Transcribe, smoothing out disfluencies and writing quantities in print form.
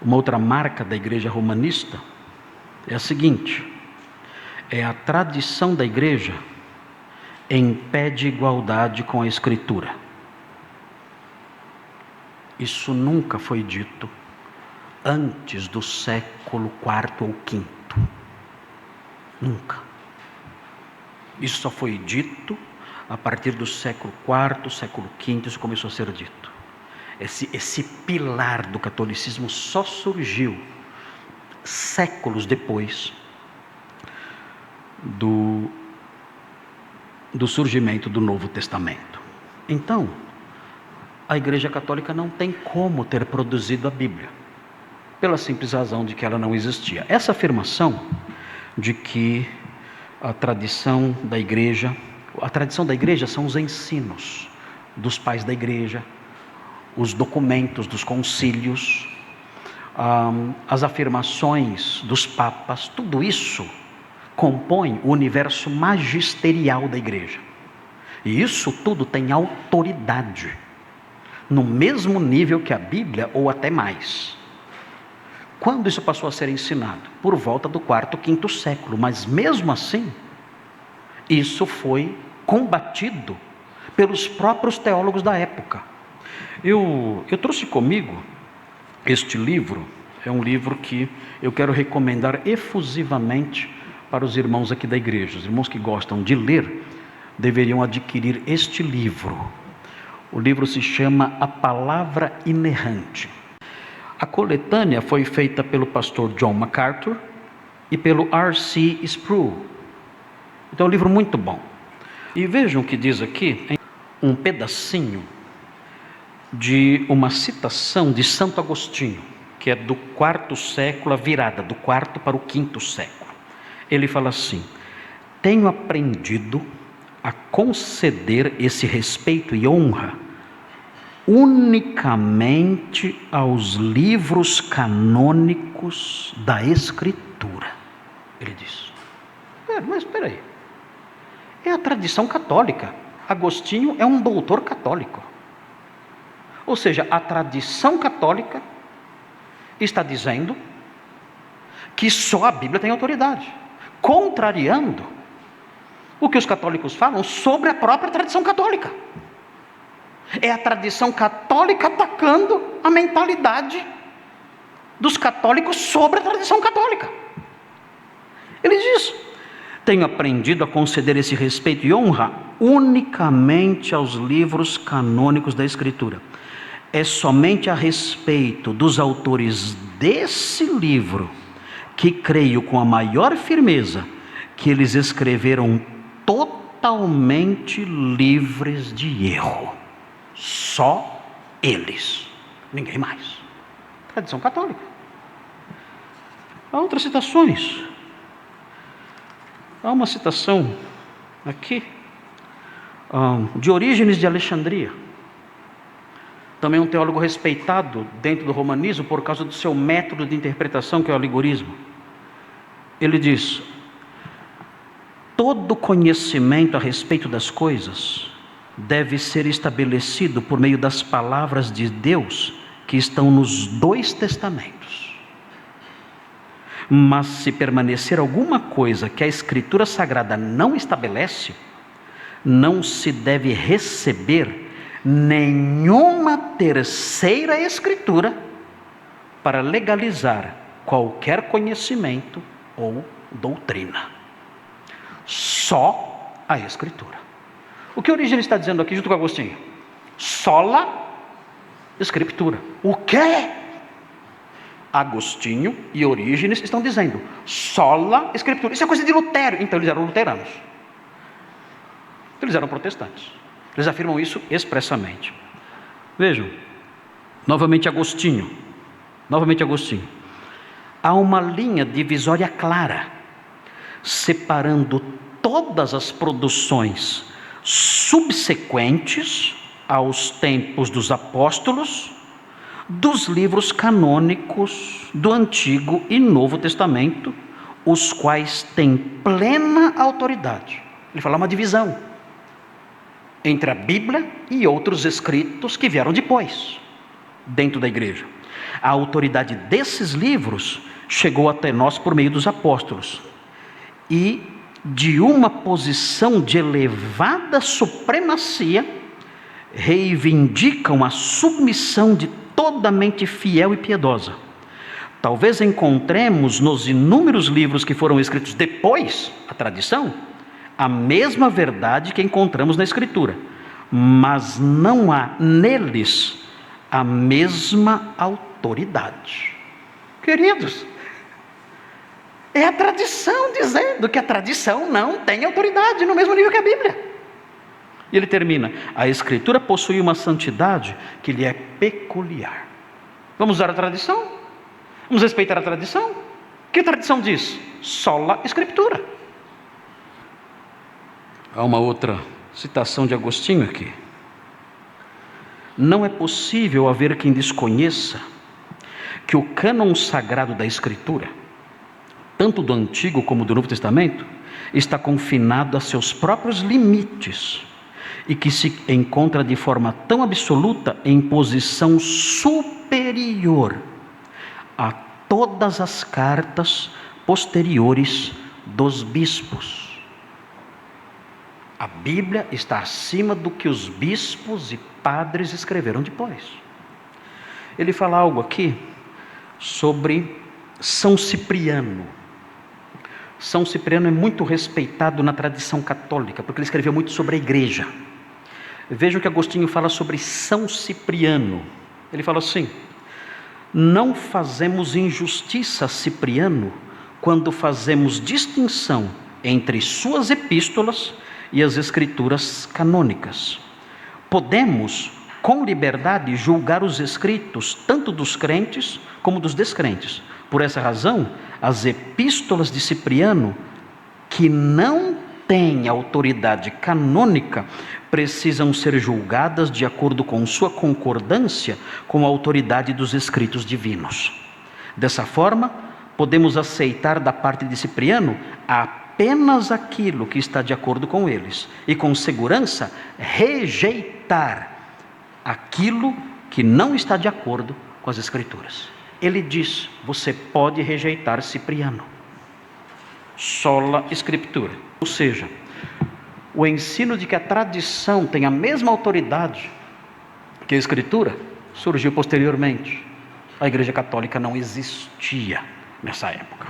Uma outra marca da igreja romanista é a seguinte: é a tradição da igreja em pé de igualdade com a Escritura. Isso nunca foi dito antes do século IV ou V. Nunca. Isso só foi dito a partir do século IV, século V, isso começou a ser dito. Esse pilar do catolicismo só surgiu séculos depois do surgimento do Novo Testamento. Então, a Igreja Católica não tem como ter produzido a Bíblia, pela simples razão de que ela não existia. Essa afirmação de que a tradição da igreja são os ensinos dos pais da igreja, os documentos dos concílios, as afirmações dos papas, tudo isso compõe o universo magisterial da igreja. E isso tudo tem autoridade, no mesmo nível que a Bíblia ou até mais. Quando isso passou a ser ensinado? Por volta do quarto, quinto século, mas mesmo assim, isso foi combatido pelos próprios teólogos da época. Eu trouxe comigo este livro, é um livro que eu quero recomendar efusivamente para os irmãos aqui da igreja. Os irmãos que gostam de ler deveriam adquirir este livro. O livro se chama A Palavra Inerrante. A coletânea foi feita pelo pastor John MacArthur e pelo R.C. Sproul. Então é um livro muito bom. E vejam o que diz aqui, um pedacinho de uma citação de Santo Agostinho, que é do quarto século, a virada do quarto para o quinto século. Ele fala assim: tenho aprendido a conceder esse respeito e honra unicamente aos livros canônicos da Escritura. Ele diz: mas espera aí, é a tradição católica. Agostinho é um doutor católico. Ou seja, a tradição católica está dizendo que só a Bíblia tem autoridade, contrariando o que os católicos falam sobre a própria tradição católica. É a tradição católica atacando a mentalidade dos católicos sobre a tradição católica. Ele diz: tenho aprendido a conceder esse respeito e honra unicamente aos livros canônicos da Escritura. É somente a respeito dos autores desse livro que creio com a maior firmeza que eles escreveram totalmente livres de erro. Só eles, ninguém mais. Tradição católica. Há outras citações. Há uma citação aqui de Orígenes de Alexandria, também um teólogo respeitado dentro do romanismo por causa do seu método de interpretação, que é o alegorismo. Ele diz: todo conhecimento a respeito das coisas deve ser estabelecido por meio das palavras de Deus que estão nos dois testamentos. Mas se permanecer alguma coisa que a Escritura Sagrada não estabelece, não se deve receber nenhuma terceira Escritura para legalizar qualquer conhecimento ou doutrina. Só a Escritura. O que Orígenes está dizendo aqui junto com Agostinho? Sola Escritura. O quê? Agostinho e Orígenes estão dizendo sola Escritura. Isso é coisa de Lutero. Então eles eram luteranos. Eles eram protestantes. Eles afirmam isso expressamente. Vejam, novamente Agostinho. Há uma linha divisória clara, separando todas as produções subsequentes aos tempos dos apóstolos dos livros canônicos do Antigo e Novo Testamento, os quais têm plena autoridade. Ele fala uma divisão entre a Bíblia e outros escritos que vieram depois, dentro da igreja. A autoridade desses livros chegou até nós por meio dos apóstolos. E de uma posição de elevada supremacia, reivindicam a submissão de toda mente fiel e piedosa. Talvez encontremos nos inúmeros livros que foram escritos depois, a tradição, a mesma verdade que encontramos na Escritura, mas não há neles a mesma autoridade. Queridos, é a tradição dizendo que a tradição não tem autoridade no mesmo nível que a Bíblia. E ele termina: a Escritura possui uma santidade que lhe é peculiar. Vamos usar a tradição? Vamos respeitar a tradição? O que a tradição diz? Sola Escritura. Há uma outra citação de Agostinho aqui. Não é possível haver quem desconheça que o cânon sagrado da Escritura, tanto do Antigo como do Novo Testamento, está confinado a seus próprios limites e que se encontra de forma tão absoluta em posição superior a todas as cartas posteriores dos bispos. A Bíblia está acima do que os bispos e padres escreveram depois. Ele fala algo aqui sobre São Cipriano. São Cipriano é muito respeitado na tradição católica, porque ele escreveu muito sobre a igreja. Veja o que Agostinho fala sobre São Cipriano. Ele fala assim: não fazemos injustiça a Cipriano quando fazemos distinção entre suas epístolas e as escrituras canônicas. Podemos, com liberdade, julgar os escritos tanto dos crentes como dos descrentes. Por essa razão, as epístolas de Cipriano, que não têm autoridade canônica, precisam ser julgadas de acordo com sua concordância com a autoridade dos escritos divinos. Dessa forma, podemos aceitar da parte de Cipriano apenas aquilo que está de acordo com eles e, com segurança, rejeitar aquilo que não está de acordo com as Escrituras. Ele diz: você pode rejeitar Cipriano. Sola Escritura. Ou seja, o ensino de que a tradição tem a mesma autoridade que a Escritura surgiu posteriormente. A Igreja Católica não existia nessa época.